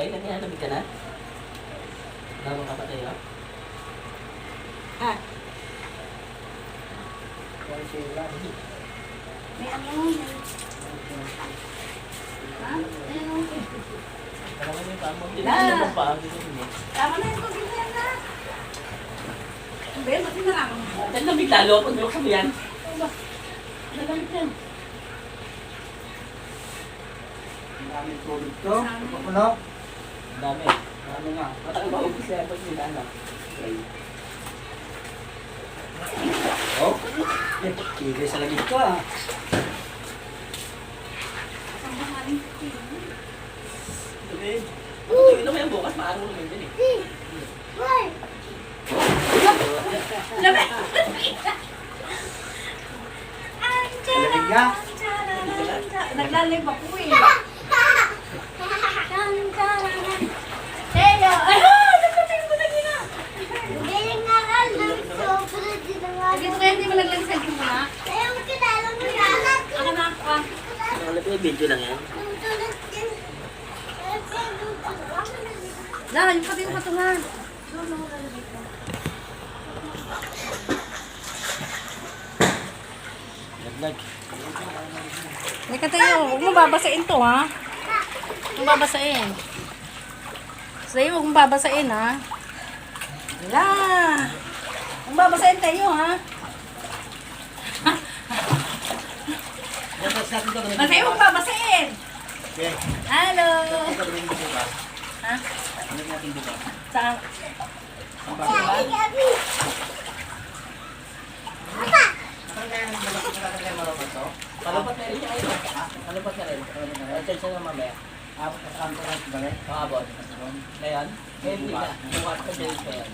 Ay, nangyayamig ka na? Lamang ka pa tayo? Ah, May ano, ha? Ano? Alam mo yung paa mo. Hindi Ah. na yung paa. tama na yung tubig na yan na. Ben, ba't na lang? Ang lamig lalo pag nilok mo yan. Nalamig yan. Ang daming tubig to. Puno. Ang dami. Dami nga. Matagal ba ubus yan pag nila ano? Okay. Oh. Tigil sa lamig ko ah. Ang mahaling kutin. Sabi, ito mo yan bukas, maaraw naman din eh. Labi! Lamig nga. Naglalim pa po eh. Teo! Ay, ha! Nagpatay mo na gina! Galing nga ka, sobrang din na nga. Dito kaya hindi mo naglagsag mo na? Ayaw kilala mo yan. Ako na ako ah. Ano yung video lang yan? Lara, yung pati yung patungan. Naglag. Teka tayo, huwag mo babasain to ha. Huwag mo babasain. Sa'yo, huwag mo babasain ha. Wala. Huwag mo babasain tayo ha. Masaya, huwag mo babasain. Okay. Hello. Ito rin dito ba? Ha? Ano natin dito? Saan? Ang bagay. Saan kaya malapat to? Palupat na rin siya kayo. Palupat na rin. Check siya na mamaya. Saan ko lang balik? Pakabot. Ngayon? Ngayon hindi na. Bukas pa din siya yan.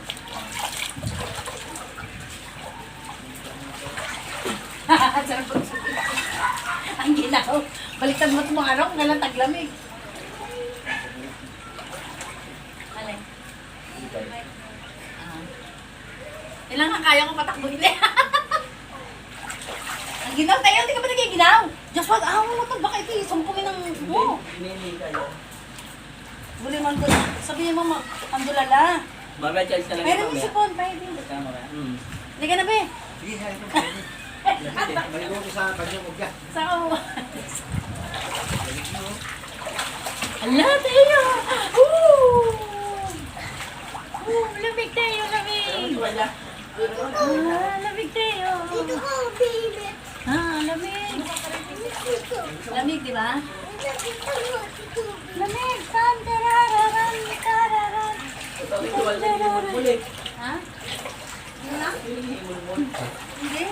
Ang ginaw. Baliktad mo itong araw, ngalang taglamig. Alin? Ilang nga kaya ko patakbuhin eh. Ang ginaw tayo, hindi ka ba nagiginaw? Joshua, mo na ito, baka ito sumpungin ng mo. Hindi kayo. Buli man ko, sabihin mo, ang dulala. Mamaya charge na lang Meron yung yung mamaya. sipon, pwede. Tama ba? Hmm. Hindi ka na ba Sige, hayaan mo. Maligo ko sa kanyang ugya. Sa ako. Ala, tayo! Lamig tayo, lamig! Wala. Lamig tayo! Dito ko, baby. Lamig! Lamig, di ba? Dito mo, dito. Lamig! Tan, tarararan, tararan. Ito ang ituwal na himulmul eh. Ha? Yun lang? Yung himulmul. Hindi.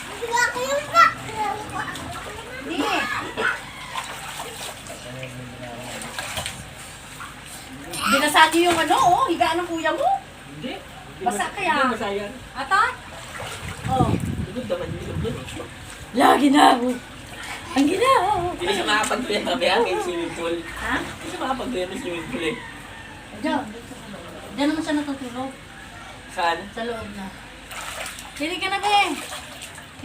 Hindi nga kayo pa. Hindi. Binasa niyo yung ano, oh, higaan ng kuya mo. Hindi. Basa kaya? Hindi masayan. Ata? Oh. Lugod naman yung lugod eh. Lagi na ako. Ang ginawa. Hindi siya makapag-duyan mamaya may swimming pool. Ha? Hindi siya makapag-duyan ng swimming pool eh. Diyan. Diyan naman siya natutulog. Saan? Sa loob na. Dili ka na, be.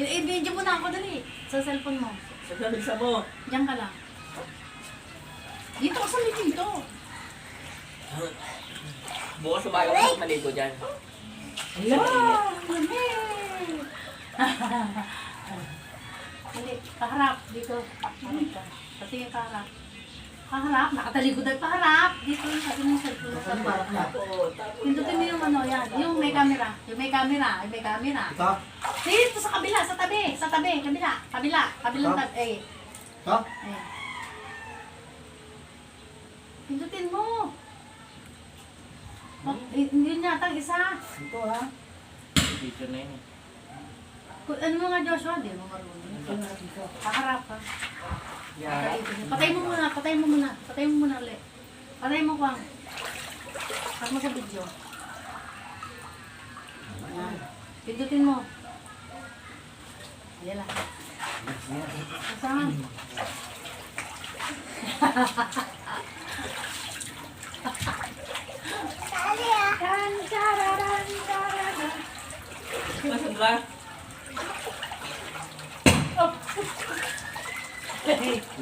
I-video mo na ako, dali. Sa cellphone mo. Sa lamisa mo. Diyan ka lang. Dito ka sa dito. Bukas umaga ka maligo dyan. Hello! Mami! Dali, paharap. Dito. Paharap ka. Patingin paharap. Paharap. Nakatalikod ay paharap. Dito yung sabi ng cellphone. Pindutin mo yung ano yan. Yung may camera. Yung may camera. Yung may camera. Ito? Dito sa kabila. Sa tabi. Sa tabi. Kabila. Kabila. Kabilang tabi. Eh. Ito? Ayan. Pindutin mo. Oh, yun yata ang isa. Ito ha? Dito na yun eh. Ano mo nga Joshua? Di mo marunong. Kaharap ha. Yeah. Patay mo muna. Patay mo muna. Patay mo muna ulit. Patay mo kwang. Pag mo sa video. Ayan. Pindutin mo. Ayan lang. Saan? Dali ah. Tan, tararan, tararan. Masan ba?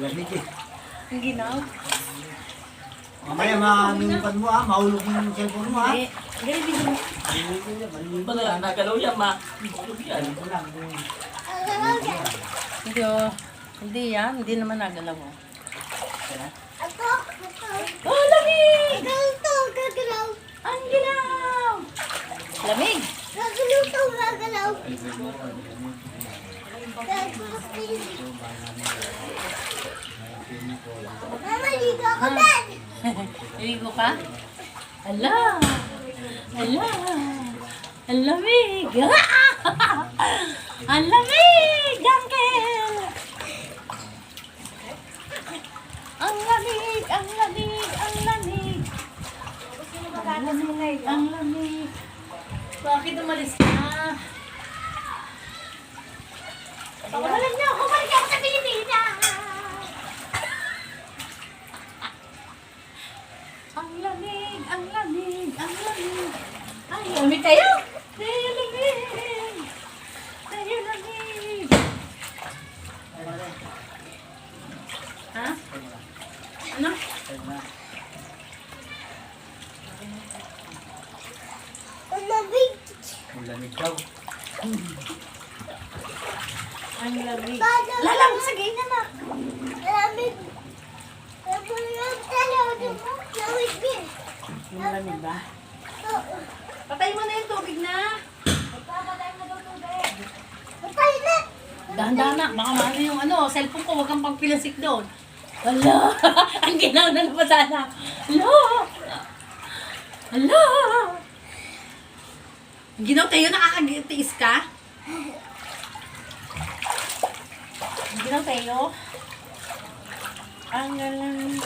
Lamig eh. Ang ginaw. Mamaya mamingkan mo ha, mahulog yung cellphone mo ha. Hindi. Hindi, hindi. Ba na nagalaw yan, ma? Hulog yan. Hindi, oh. Hindi yan. Hindi naman nagalaw, oh. Ako. Oh, lamig! Gagalaw. Ang ginaw! Lamig! Gagalaw. Mama, ligo ako din. Naligo ka? Ala! Ala! Ang lamig! Ang lamig! Uncle! Ang lamig! Ang lamig! Ang lamig! Ang lamig! Ang lamig! Bakit umalis ka? Pakawalan niyo! Kumalik ako sa Pilipinas! Ang lamig! Ang lamig! Ang lamig! Ay, lamig tayo! Tayo lamig! Tayo lamig! Ha? Ano? Ang lamig. Ang lamig daw. Ang lamig. Lalang sa ganyan na. Lamig. Lamig din. Ang lamig ba? Patay mo na yung tubig na. Patay na. Dahan-dahan na. Baka maano yung cellphone ko. Huwag kang pagpilasik doon. Hala! Ang ginaw na napasana. Hala! Hala! Ang ginaw tayo, nakakatiis ka? Ang ginaw tayo? Ang galang